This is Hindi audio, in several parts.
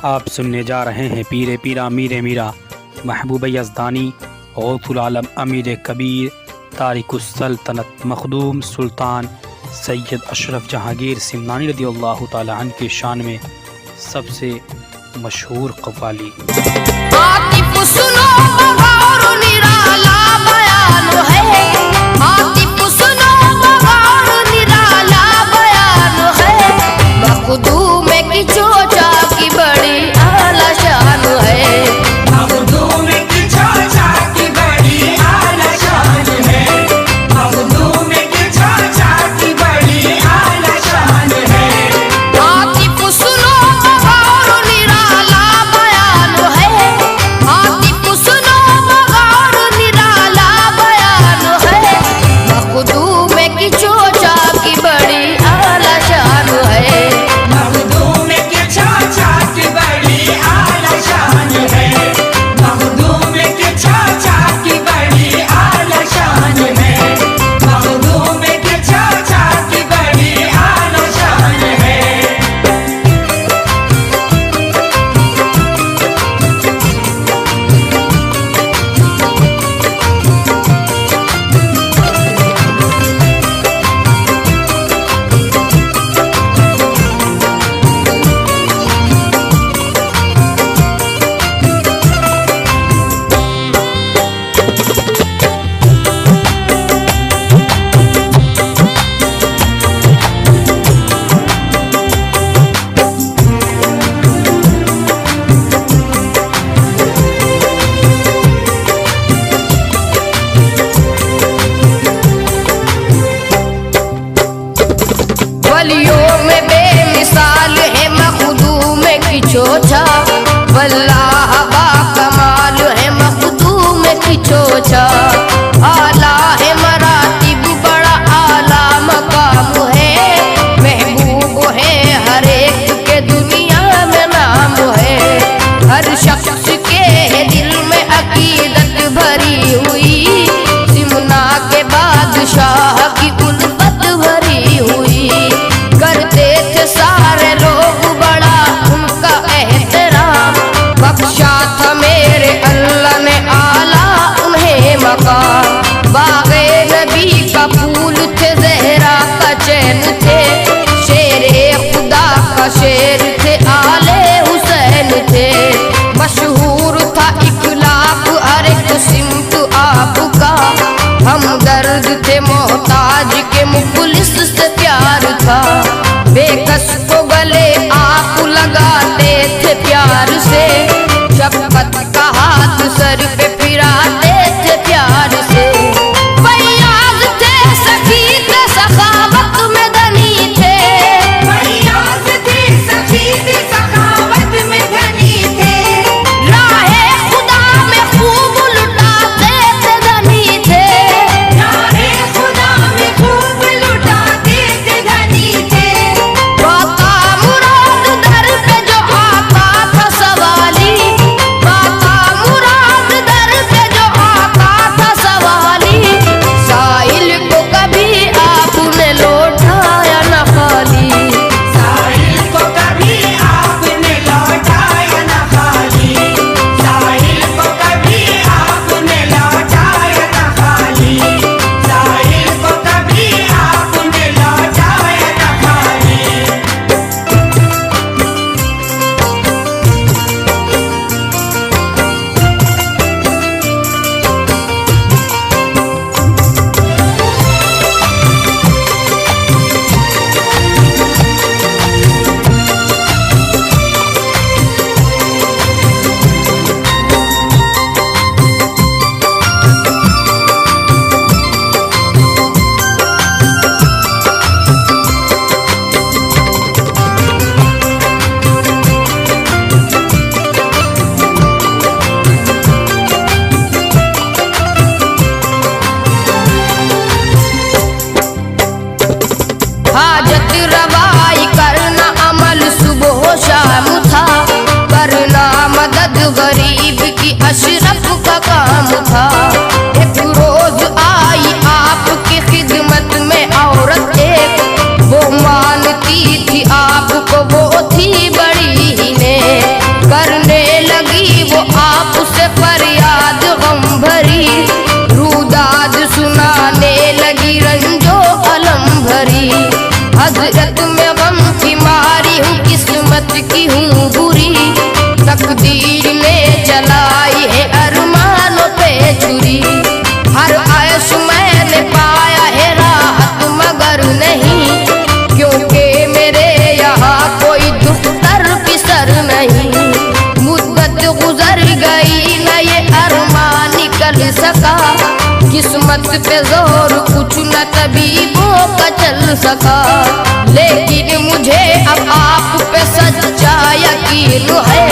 आप सुनने जा रहे हैं पीरे पीरा मीरे मीरा महबूब यज़दानी गौथुल आलम अमीर कबीर तारिकुस सल्तनत मखदूम सुल्तान सैयद अशरफ जहांगीर सिमनानी रज़ियल्लाहु ताला अन्हु की शान में सबसे मशहूर कव्वाली। वलियों में बेमिसाल है मखदूम की चोचा, वल्लाह बा कमाल है मखदूम की चोचा। आला है मरातिब बड़ा आला मकाम है, महबूब है हर एक के दुनिया में नाम है। हर शख्स के दिल में अकीदत भरी हुई, सिमना के बादशाह की उल्फत भरी हुई। करते थे सारे लोग बड़ा उनका एहतराम, बख्शा था मेरे अल्लाह ने आला उन्हें मकाम। बागे नबी का फूल थे, ज़हरा का चैन थे, शेरे खुदा का शेर थे, आले हुसैन थे। मशहूर था इखलाक हर एक सिमत आपका, हमदर्द थे मोहताज के मुखलिस से प्यार था। बेकस को गले आप लगाते थे प्यार से, शफ़क़त का हाथ सर पे फिराते थे प्यार से। फैयाज़ थे सखी थे सखावत में धनी थे, फैयाज़ थे सखी थे सखावत में धनी थे। राहे खुदा में खूब लुटाते थे धनी थे, राहे खुदा में खूब लुटाते थे धनी थे। रोता मुराद दर पे जो आता था सवाली, नहीं सका, किस्मत पे जोर कुछ न तबीबों का चल सका। लेकिन मुझे अब आप पे सच्चा यकीन है,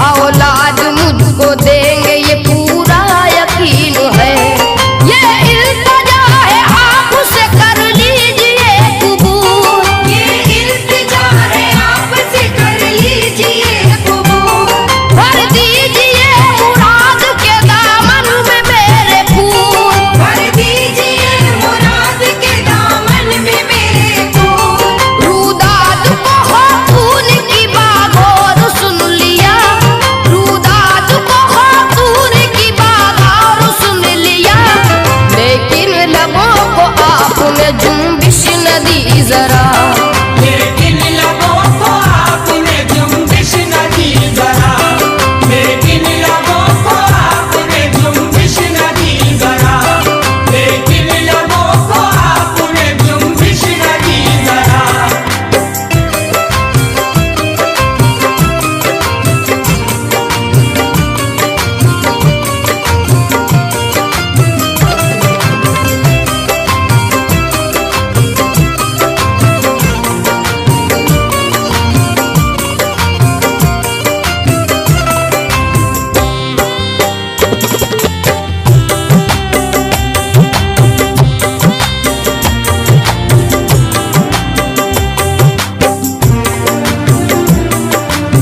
औलाद मुझको देंगे ये पूरा यकीन है। ये इल्तिजा है आपसे कर लीजिए कबूल, ये इल्तिजा है आपसे कर लीजिए कबूल। भर दीजिए मुराद के दामन में मेरे फूल, भर दीजिए मुराद के दामन में मेरे फूल। रूदात को खातून की बागौर सुन लिया, रूदात को खातून की बागौर सुन लिया। लेकिन लबों को आपने जुम्बिश न दी जरा, लेकिन लबों को आपने जुम्बिश न दी जरा, लेकिन लबों को आपने जुम्बिश न दी जरा, लेकिन लबों को आपने जुम्बिश न दी जरा।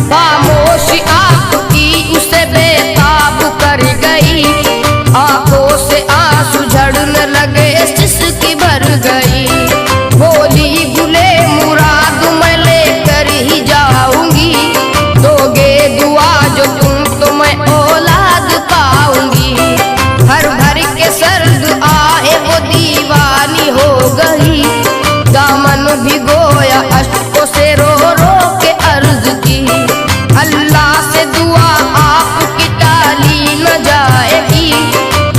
खामोशी आपकी उसे बेताब कर गई, आंखों से आंसू झड़ने लगे सिसकी भर गई। बोली गुले मुराद मैं लेकर ही जाऊंगी, दोगे दुआ जो तुम तो मैं औलाद पाऊंगी। भर भर के सर्द आए वो दीवानी हो गई, दामन भिगोया अश्कों से रो रो के अर्ज की। अल्लाह से दुआ आपकी टाली न जाएगी,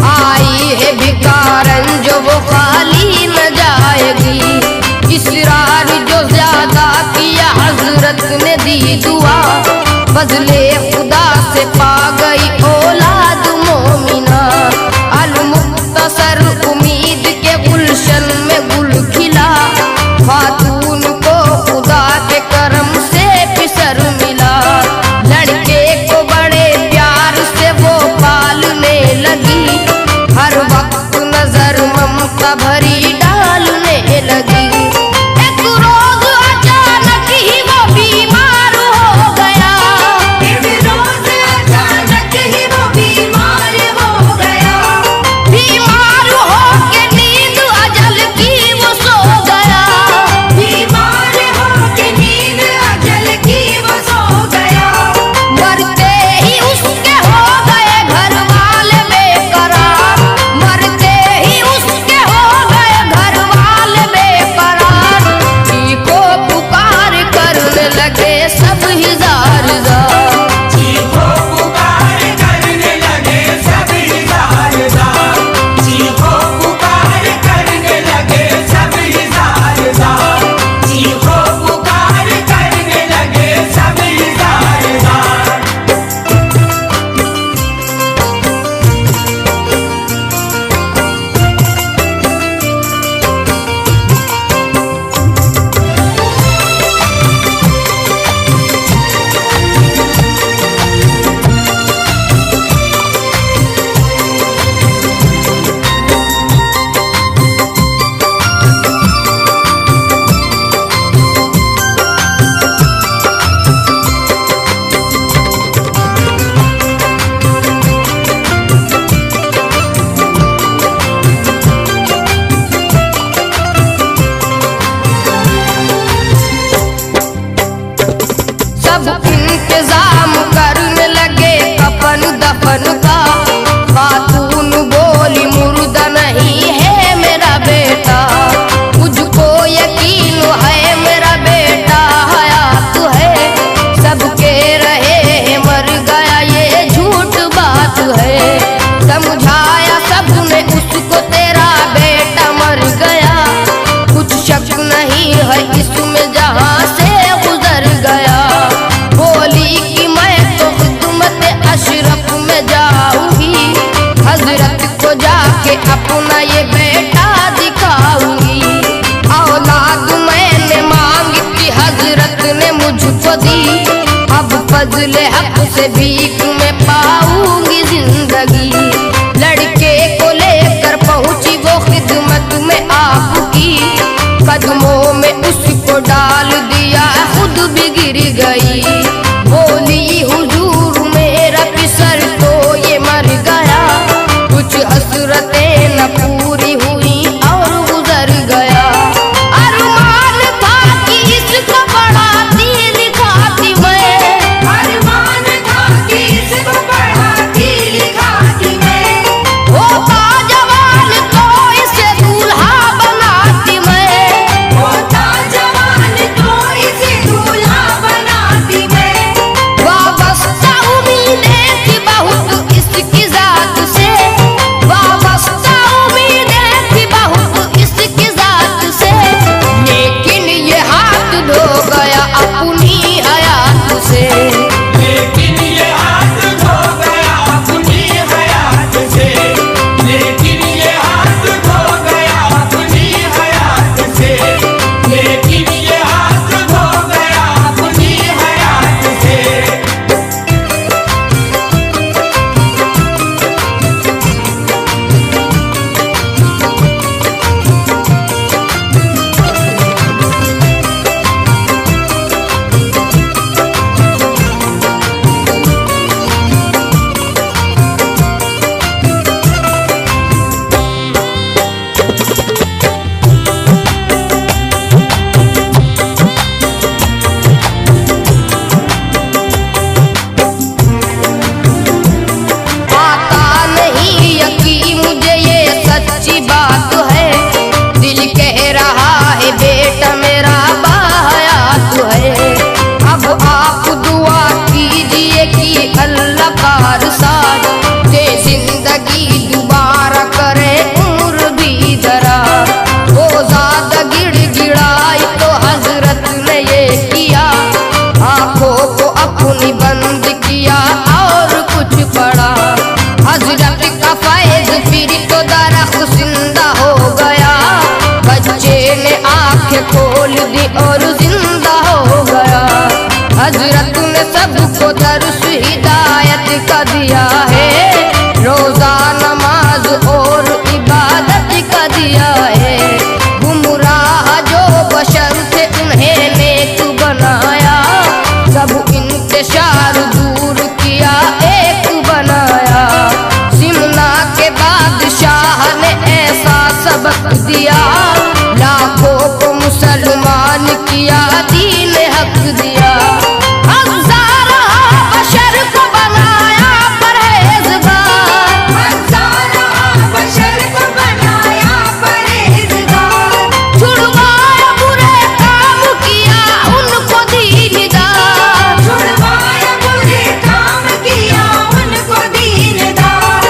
आई है भिकारन जो वो खाली न जाएगी। इसरार जो ज्यादा किया हजरत ने दी दुआ, बदले खुदा से पा गई औलाद मोमिना। अल मुख्तसर उम्मीद के गुलशन में गुल खिला, खातून को खुदा के करम से फिसर मिला। लड़के को बड़े प्यार से वो पालने लगी, हर वक्त नजर ममता भरी डालने लगी। एक रोज अचानक ही वो बीमार हो गया, एक रोज अचानक ही वो बीमार हो फजले हक से भीख में पाऊंगी जिंदगी। लड़के को लेकर पहुंची वो खिदमत में आपकी, कदमों में उसको डाल दिया खुद भी गिर गई। बोली हुजूर मेरा पिसर तो ये मर गया, कुछ हसरतें न पूरी हुई और गुजर गया। अरमान था कि इसको पढ़ाती लिखाती मैं, अरमान था कि इसको पढ़ाती लिखाती मैं। होता जवान तो इसे दूल्हा बनाती मैं। होता जवान तो इसे दूल्हा बनाती मैं। वाबस्ता उम्मीदें थी बहुत इसकी जात से, वाबस्ता उम्मीदें थी बहुत इसकी जात से, लेकिन ये हाथ धो गया अपनी हयात से। लेकिन ये हाथ धो गया अपनी हयात से, लेकिन ये हाथ धो गया अपनी हयात से, लेकिन ये हाथ धो गया अपनी हयात से। आता नहीं यकीन मुझे ये सच्ची बात है, दिल कह रहा है बेटा मेरा बाहयात है। अब आप दुआ कीजिए कि अल्लाह का अरसाद दे जिंदगी दोबारा करे उम्र भी दराज। वो ज्यादा गिड़गिड़ाई तो हजरत ने ये किया, आंखों को अपनी बंद किया और कुछ पड़ा। हजरत का फैज फिर तो दरख्त जिंदा हो गया, बच्चे ने आंखें खोल दी और जिंदा हो गया। हजरत ने सबको दर्श हिदायत का दिया है, रोजा नमाज और इबादत का दिया है। गुमराह जो बशर थे उन्हें नेक बनाया, सब इंतशार दूर किया एक बनाया। सिमना के बादशाह ने ऐसा सबक दिया, लाखों को मुसलमान किया दीन हक दिया। हज़ारों बशर को बनाया परहेज़गार, हज़ारों बशर को बनाया परहेज़गार। छुड़वाया बुरे काम किया उनको दीनदार। छुड़वाया बुरे काम किया उनको दीनदार।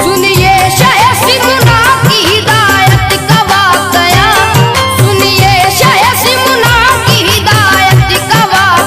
सुनिए शाह सिमना की हिदायत का वाक़या, सुनिए शाह सिमना की हिदायत का वाक़या।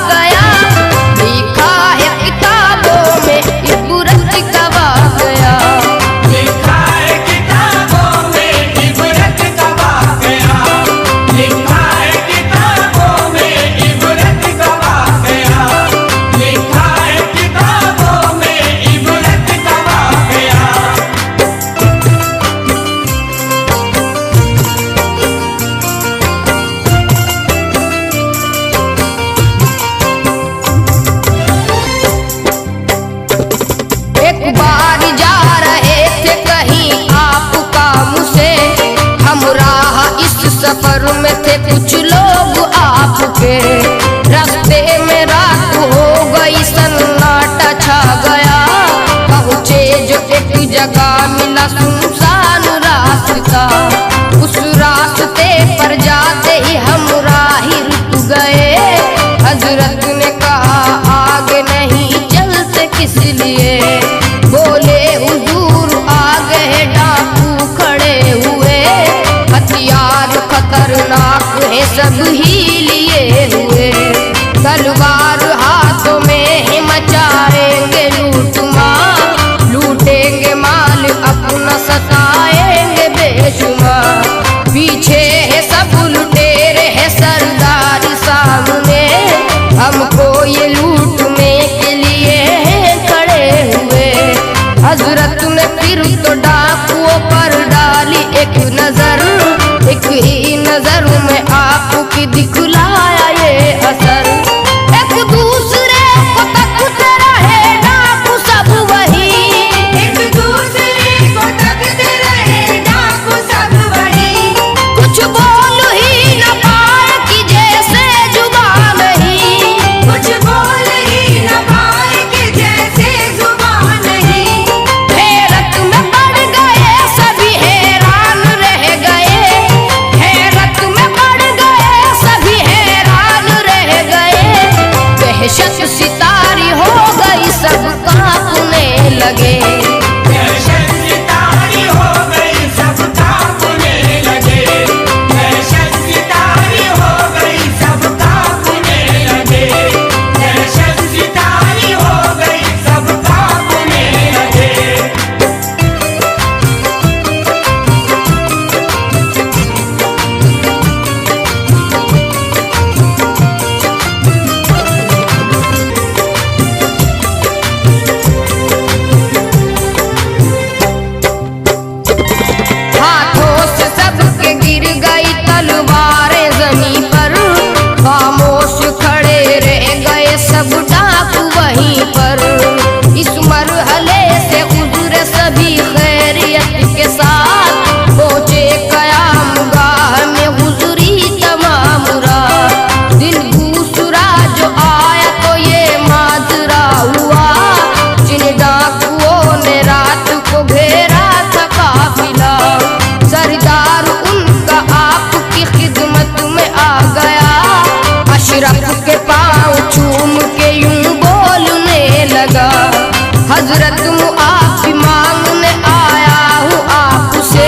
हजरत मुआफ़ी मांगने आया हूँ आपसे,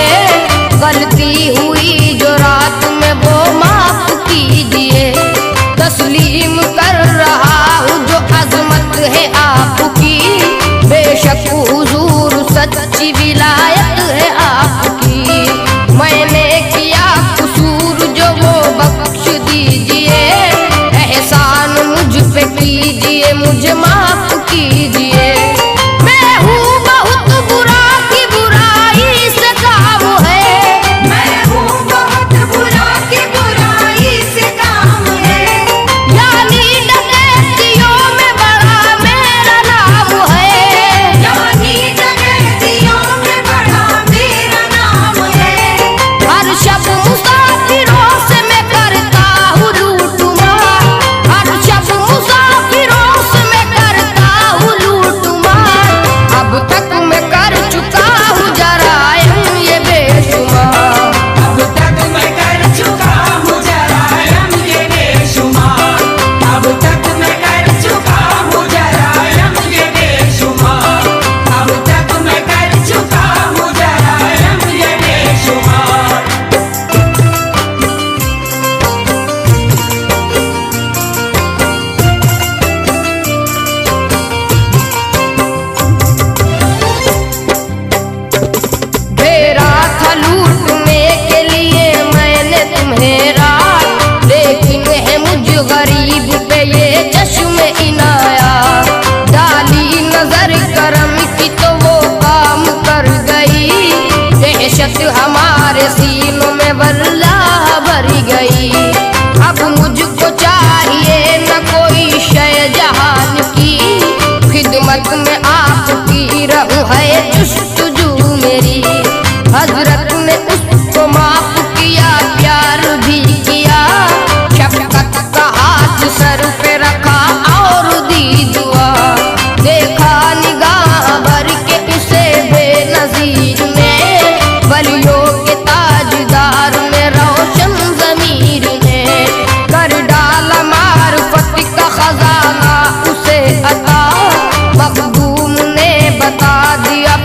गलती हुई जो रात में वो माफ कीजिए। तस्लीम कर रहा हूँ जो अजमत है आपकी, बेशक हुजूर सच्ची विलायत है आपकी। मैंने किया कसूर जो वो बख्श दीजिए, एहसान मुझ पे कीजिए, मुझे माफ कीजिए। मैं हूँ बहुत बुरा की बुराई से काम है, मैं हूँ बहुत बुरा की बुराई से काम है। यानी डकैतियों में बड़ा मेरा नाम है, यानी डकैतियों में बड़ा मेरा नाम है। हर शब मुसाफिरों से मैं करता हूँ लूटमार, हर शब मुसाफिरों से मैं करता हूँ लूटमार। अब तक मैं कर चुका हूँ जराइम ये बेशुमार। अब तक मैं कर चुका हूँ जरायम ये बेशुमार, अब तक मैं कर चुका हूँ जरायम ये बेशुमार, अब तक मैं कर चुका हूँ जरायम ये बेशुमार। घेरा था लूटने के लिए मैंने तुम्हें रात, लेकिन है मुझ गरीब पे ये चश्मे इनाया। डाली नजर करम की तो वो काम कर गई, दहशत हमारे सीनों में वल्लाह भर गई। अब मुझको चाहिए न कोई शय जहान की, खिदमत में आपकी रहूं है जुस्तजू मेरी। हजरत ने उसको माफ किया, प्यार भी किया, शफकत का हाथ सर पे रखा और दी दुआ। देखा निगाह भर के उसे बेनज़ीर ने, वलियों के ताजदार में रोशन ज़मीर ने। कर डाला मारिफत का खजाना उसे अता, मखदूम ने बता दिया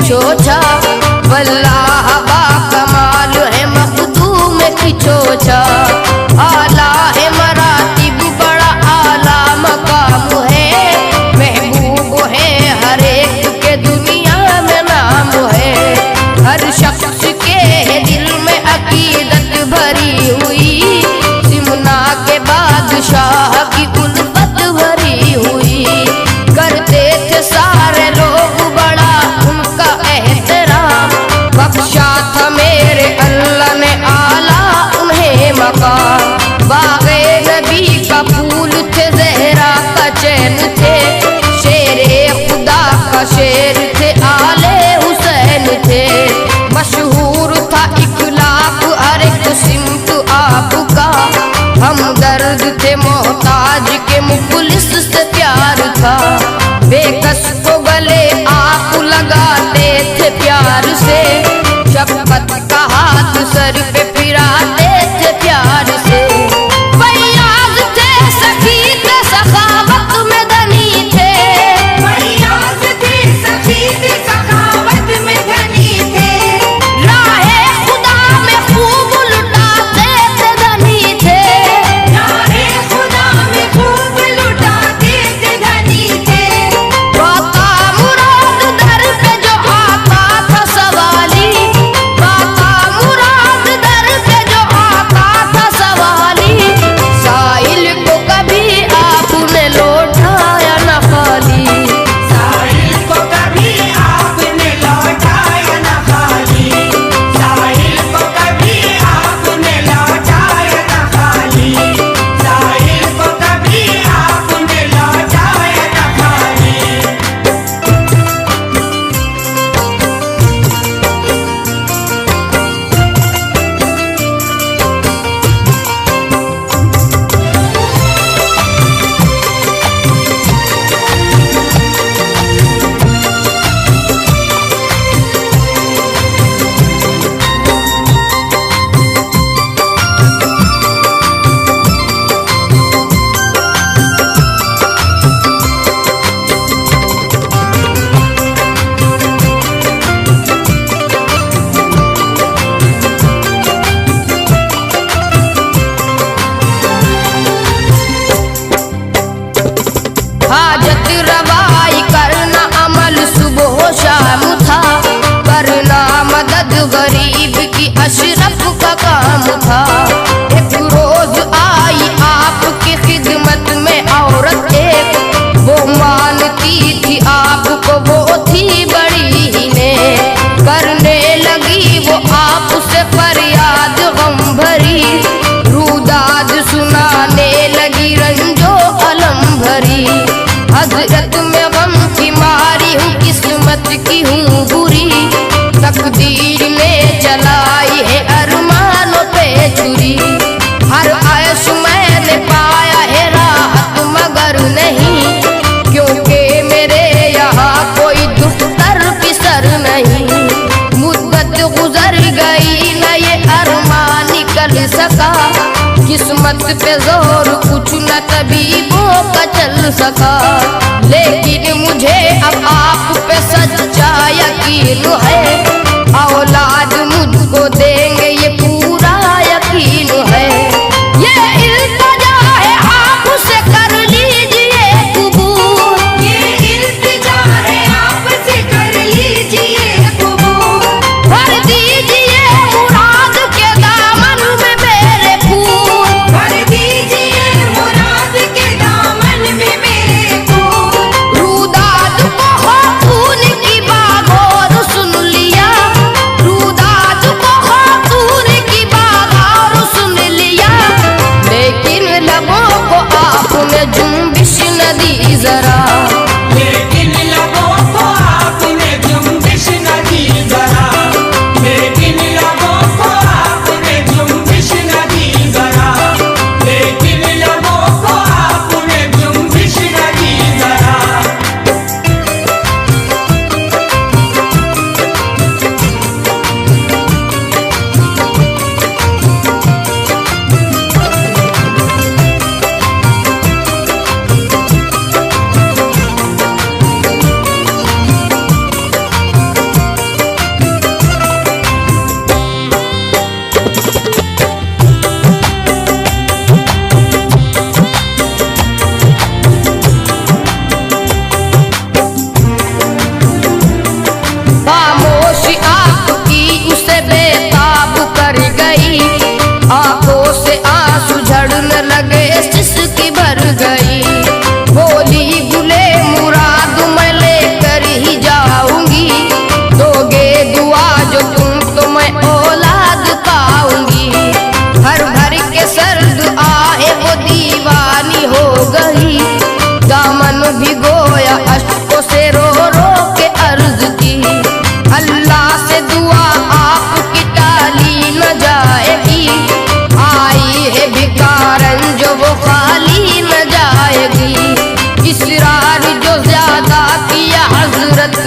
चोचा वल्लाह बा कमाल है मखदूम की चोचा आला है मरातिब बड़ा आला मकाम है महबूब है हर एक के दुनिया में नाम है हर शख्स के दिल में अकीदत भरी हुई सिमना के बादशाह की उल्फत भरी हुई करते थे सारे लोग बड़ा उनका एहतराम बख्शा था मेरे अल्लाह ने आला उन्हें मकाम बागे नबी का फूल थे जहरा का चैन थे शेरे खुदा का शेर थे आले हुसैन थे मशहूर था इखलाक हर एक सिमत आपका हमदर्द थे मोहताज के मुखलिस से प्यार था बेकस को गले आप लगाते थे प्यार से शफकत का हाथ सर पे फिराते थे प्यार से फैयाज थे सखी थे सखावत में धनी थे फैयाज थे सखी थे सखावत में धनी थे राहे खुदा में खूब लुटाते थे धनी थे नारे खुदा में खूब लुटाते थे धनी थे बाका मुराद दर पे जो आता था सवाली बाका मुराद दर पे जो आता था सवाली साहिल को कभी आपने लौटाया न खाली साहिल को कभी आपने लौटाया न खाली साहिल को कभी आपने लौटाया न खाली साहिल को कभी आपने लौटाया न खाली हाजत रवाई करना अमल सुबह शाम था करना मदद गरीब की अशरफ का काम था एक रोज आई आपकी खिदमत में औरत एक वो मानती थी आपको वो थी बड़ी ही ने करने लगी वो आपसे फरियाद गम भरी रूदाद सुनाने लगी रंजो अलम भरी हजरत में गम की मारी हूँ किस्मत की हूँ बुरी तकदीर ने चलाई है अरमानों पे छुरी हर आयश मैंने पाया है राहत मगर नहीं क्योंकि मेरे यहाँ कोई दुख तर पिसर नहीं मुद्दत गुजर गई न ये अरमान निकल सका किस्मत पे जोर कुछ न तबीबों का चल सका लेकिन मुझे अब आप पे सच्चा यकीन है औलाद मुझको देंगे ये पूरा यकीन है ये इल्तिजा है आपसे कर लीजिए कबूल ये इल्तिजा है आपसे कर लीजिए कबूल भर दीजिए मुराद के दामन में मेरे फूल भर दीजिए मुराद के दामन में मेरे फूल रूदाद को हो खून की बागोर सुन लिया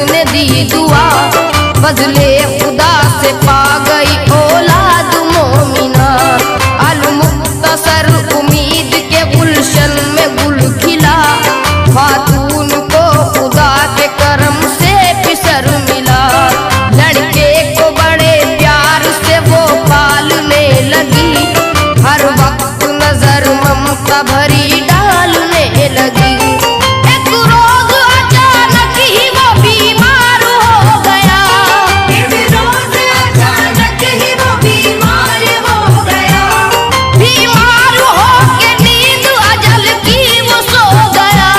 ने दी दुआ, बदले खुदा से पा गई औलाद मोमिना। अल मुख्तसर उम्मीद के गुलशन में गुल खिला, खातून को खुदा के करम से फिसर मिला। लड़के को बड़े प्यार से वो पालने लगी, हर वक्त नजर ममता भरी डालने लगी। एक रोज अचानक ही वो बीमार हो गया, एक रोज अचानक ही वो बीमार हो गया। बीमार हो के नींद अजल की वो सो गया।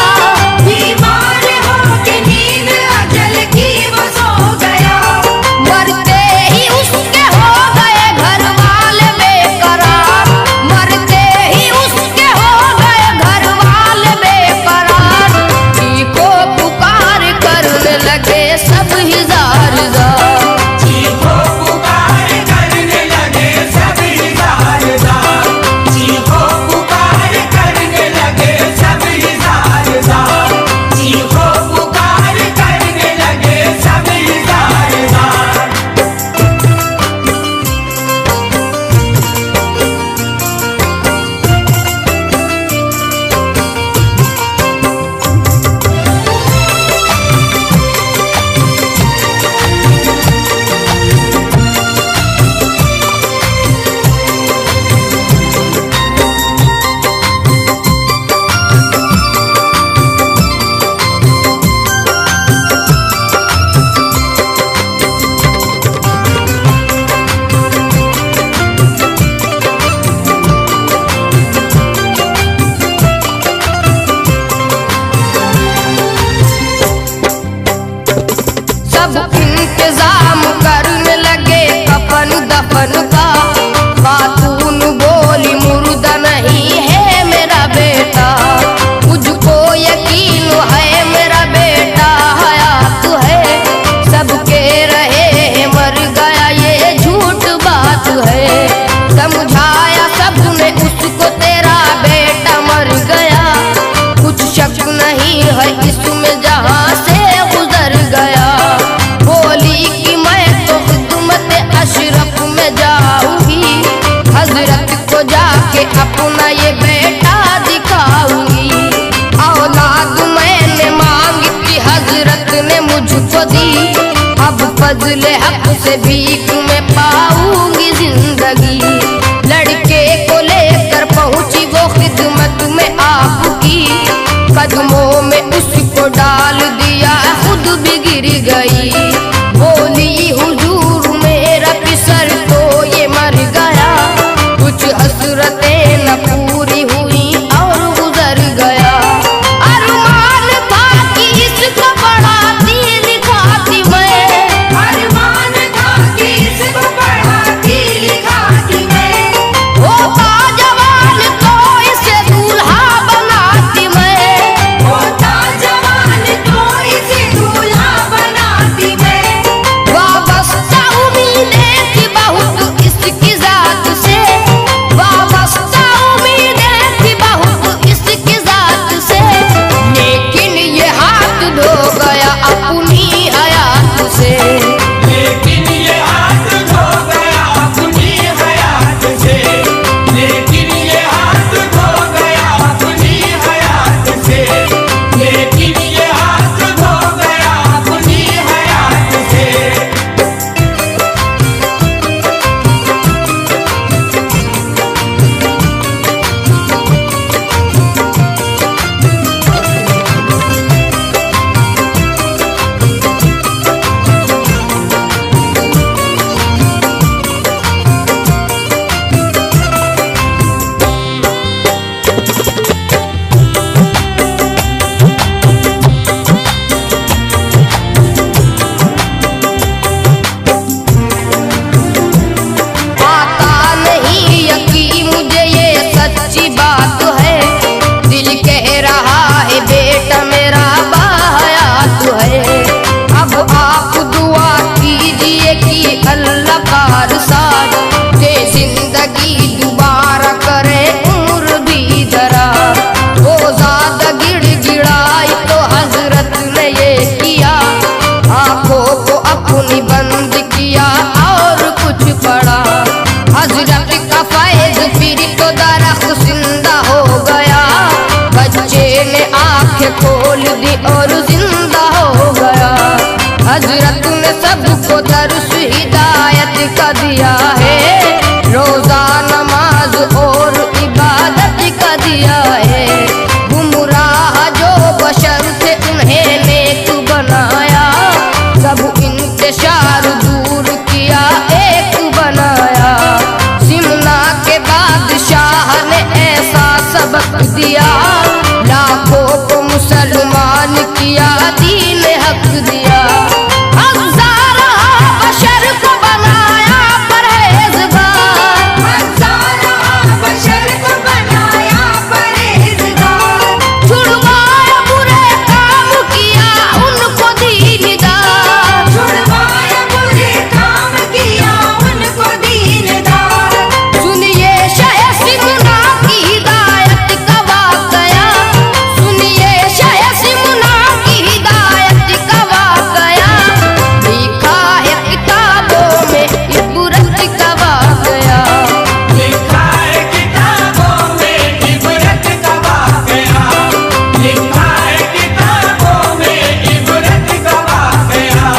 बीमार हो के नींद अजल की वो सो गया। मरते ही उसके हो गए घर वाले बेकरार, मरते ही उसके हो गए घर वाले बेकरार। जी को पुकार करने लगे सब हिजार जार। चीखो पुकार करने लगे सब हिजारदार, चीखो पुकार करने लगे सब हिजारदार, चीखो पुकार करने लगे सब हिजारदार। सब इंतजाम करने लगे कफन दफन का। खातून बोली मुर्दा नहीं है मेरा बेटा, मुझको यकीन है मेरा बेटा हयात है। सबके रहे मर गया ये झूठ बात है। समझाया सबने उसको तेरा बेटा मर गया, कुछ शक नहीं है इसमें जहाँ से गुजर गया। बोली कि मैं तो खिदमत अशरफ में जाऊंगी, हजरत को जाके अपना ये बेटा दिखाऊंगी। औलाद मैंने मांगी थी हजरत ने मुझको दी, अब फजले हक से भीख में पाऊंगी जिंदगी। लड़के को लेकर पहुंची वो खिदमत में आपकी, कदमों में उसको डाल दिया खुद भी गिर गई। बोली हुजूर मेरा पिसर तो ये मर गया, कुछ हसरतें न पूरी हुई और गुजर गया। अरमान था कि इसको पढ़ाती लिखाती मैं, अरमान था कि इसको पढ़ाती लिखाती मैं। होता जवान तो इसे दूल्हा बनाती मैं। होता जवान तो इसे दूल्हा बनाती मैं। बंद किया और कुछ पढ़ा। हजरत का फैज फिर तो दरख्त जिंदा हो गया। बच्चे ने आंखें खोल दी और जिंदा हो गया। हजरत ने सबको दर्श हिदायत का दिया है। रोजा नमाज और इबादत का दिया है। गुमराह जो बशर थे उन्हें नेक बनाया। सब इंतशार दूर किया एक बनाया। सिमना के बादशाह ने ऐसा सबक दिया। लाखों को मुसलमान किया, दीन हक दिया। हज़ारों बशर को बनाया परहेज़गार। हज़ारों बशर को बनाया परहेज़गार। छुड़वाया बुरे काम किया उनको दीनदार। छुड़वाया बुरे काम किया उनको दीनदार। सुनिए शाह सिमना की हिदायत का वाक़या। सुनिए शाह सिमना की हिदायत का वाक़या। लिखा है किताबों में इबरत का वाक़या। लिखा है किताबों में इबरत का वाक़या। लिखा है किताबों में इबरत का वाक़या।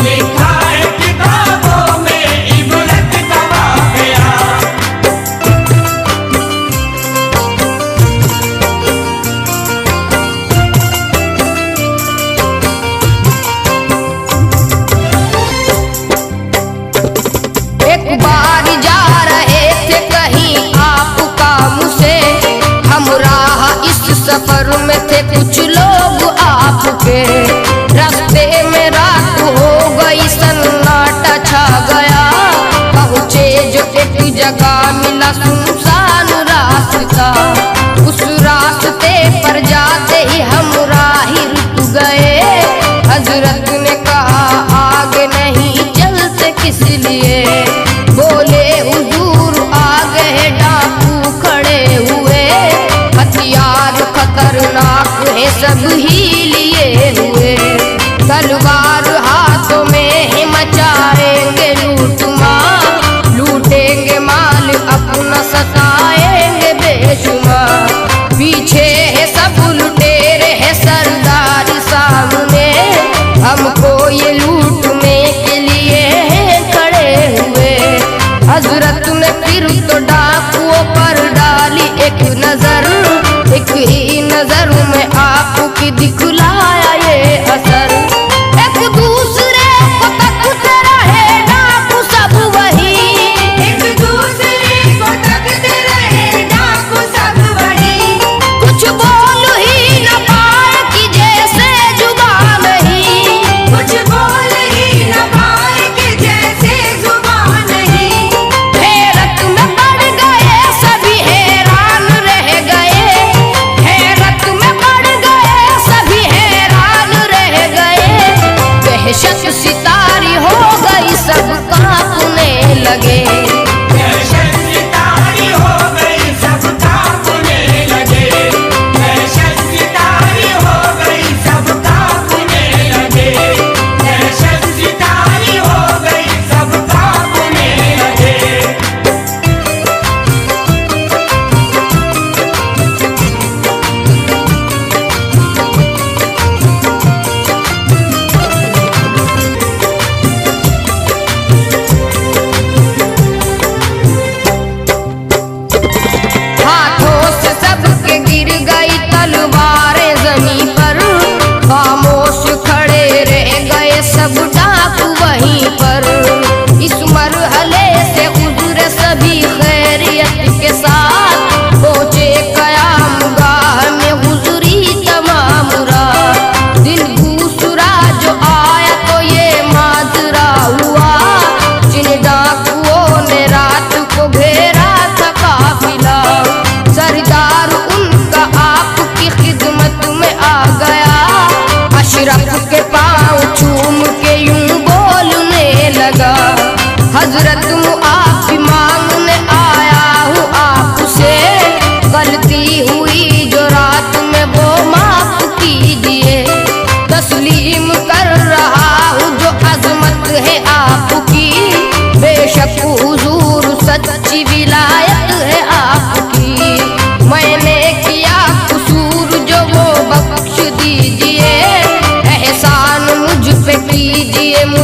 लिखा है किताबों में इबरत का वाक़या। एक बार जा रहे थे कहीं आप काम से। हमराह इस सफर में थे कुछ लोग आपके। रास्ते में रात हो गई, सन्नाटा छा गया। पहुँचे जो एक जगह मिला सुनसान रास्ता। उस रास्ते पर जाते ही हमराही रुक गए। हजरत ने कहा आगे नहीं चलते किस लिए। बोले हुजूर आगे है डाकू खड़े हुए। हथियार खतरनाक है सब ही लिए हुए। तलवार हाथों में ही मचाएंगे लूटमार। लूटेंगे माल अपना सताएंगे बेशुमार। पीछे है सब लुटेरे है सरदार सामने। हमको ये लूटने के लिए खड़े हुए। हजरत ने फिर तो डाकुओं पर डाली एक नजर। एक ही नजर में आपकी दिखलाया ये असर। एक दूसरे को तकते रहे डाकू सब वही। एक दूसरे को तकते रहे डाकू सब वही। कुछ बोल ही न पाए कि जैसे जुबान नहीं। कुछ बोल ही न पाए कि जैसे जुबान नहीं। हैरत में पड़ गए सभी हैरान रह गए। हैरत में पड़ गए सभी हैरान रह गए। दहशत सितारी हो गई, सब कांपने लगे। दहशत सितारी हो गई, सब कांपने लगे। दहशत सितारी हो गई, सब कांपने लगे। दहशत सितारी हो गई, सब कांपने लगे। हाथों से सबके गिर गई तलवारें जमीन पर। खामोश खड़े रह गए सब डाकू वहीं पर। इस मरहले से गुजरे सभी खैरियत के साथ। पहुँचे कयाम गाह में गुजरी तमाम रात। दिन दूसरा जो आया तो ये माजरा हुआ। जिन डाकुओं ने रात को घेरा था काफिला। सरदार उनका आपकी खिदमत में आ गया। अशरफ के पाँव चूम के यूं बोलने लगा।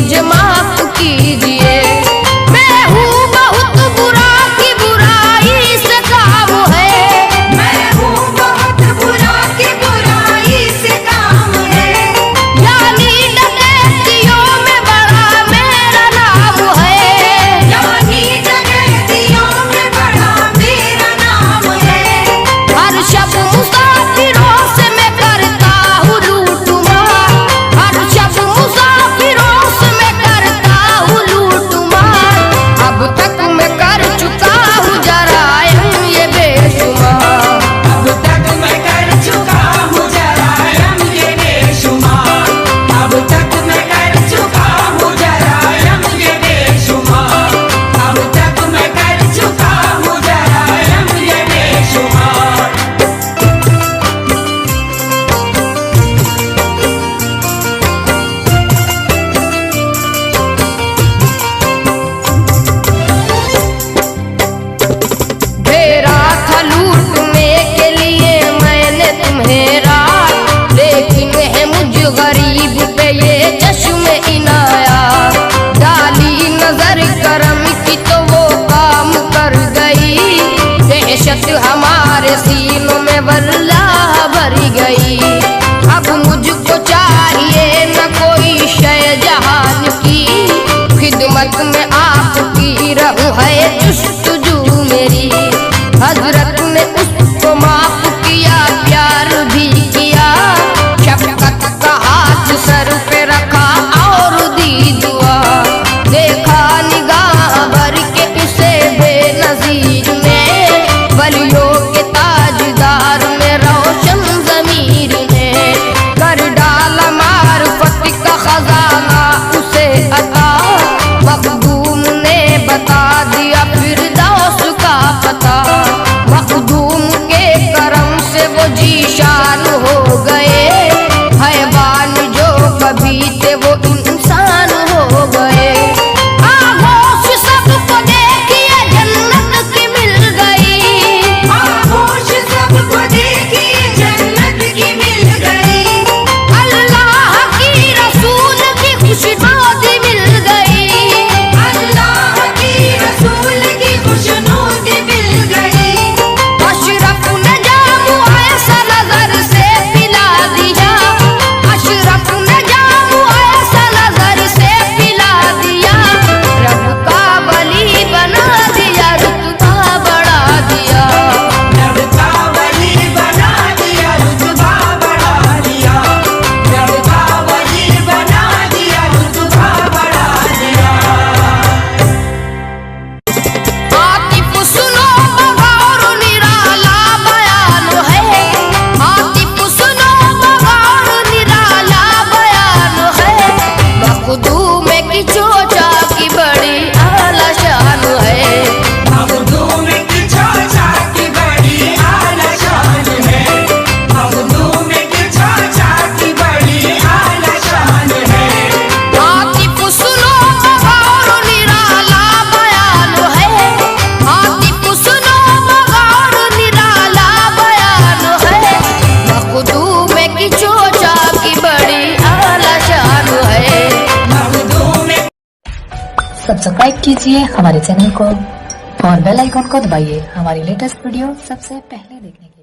मुझे माफ कीजिए। मैं हूँ बहुत बुरा की बुराई से काम है, मैं हूँ बहुत बुरा की बुराई से काम है। यानी डकैतियों में बड़ा मेरा नाम है, यानी डकैतियों में बड़ा मेरा नाम है। हर शब मुसाफिरों से मैं करता हूँ लूटमार, हर शब मुसाफिरों से मैं करता हूँ लूटमार। अब तक मैं कर चुका हूँ जराइम ये बेशुमार। अब तक मैं कर चुका हूँ जरायम ये बेशुमार। अब तक मैं कर चुका हूँ जरायम ये बेशुमार। अब तक मैं कर चुका हूँ जरायम ये बेशुमार। घेरा था लूटने के लिए मैंने तुम्हें रात, लेकिन है मुझ गरीब पे ये चश्म इनाया। डाली नजर करम की तो वो काम कर गई, दहशत हमारे सीनों में वल्लाह भर गई। अब मुझको चाहिए न कोई शय जहान की, खिदमत में आपकी रहूं है जुस्तजू मेरी। हजरत ने उसको माफ किया, प्यार भी किया, शफकत का हाथ सर पे रखा और दी दुआ। देखा निगाह भर के उसे बेनजीर ने, वलियों के ताजदार में रोशन ज़मीर ने। कर डाला मार्फत का खजाना उसे अता, मखदूम ने बता दिया फिरदौस का पता। मखदूम के करम से वो जीशान हो गए, हैवान जो कभी थे वो इंसान हो गए। आगोश सबको देखिए जन्नत की मिल गई, आगोश सबको देखिए जन्नत की मिल गई। अल्लाह की रसूल की खुशनुदी मिल गई। अल्लाह की रसूल की खुशनुदी मिल गई। अशरफ ने जामु ऐसा नजर से पिला दिया, अशरफ ने जामु ऐसा नजर से पिला दिया। रब का वली बना दिया, रुतबा बढ़ा दिया। रब का वली बना दिया, रुतबा बढ़ा दिया। रब का वली बना दिया, रुतबा बढ़ा दिया। आतिफ सुनो बगौर निराला बयान है, आतिफ सुनो बगौर निराला बयान है। मखदूम की चोचा की बड़ी आला शान है, मखदूम की चोचा की बड़ी आला शान है। मखदूम की चोचा की बड़ी आला शान है। आतिफ सुनो बगौर निराला बयान है, आतिफ सुनो बगौर निराला बयान है। मखदूम की चोचा की बड़ी आला शान है। मखदूम सब्सक्राइब कीजिए हमारे चैनल को और बेल आइकॉन को दबाइए हमारी लेटेस्ट वीडियो सबसे पहले देखने के लिए।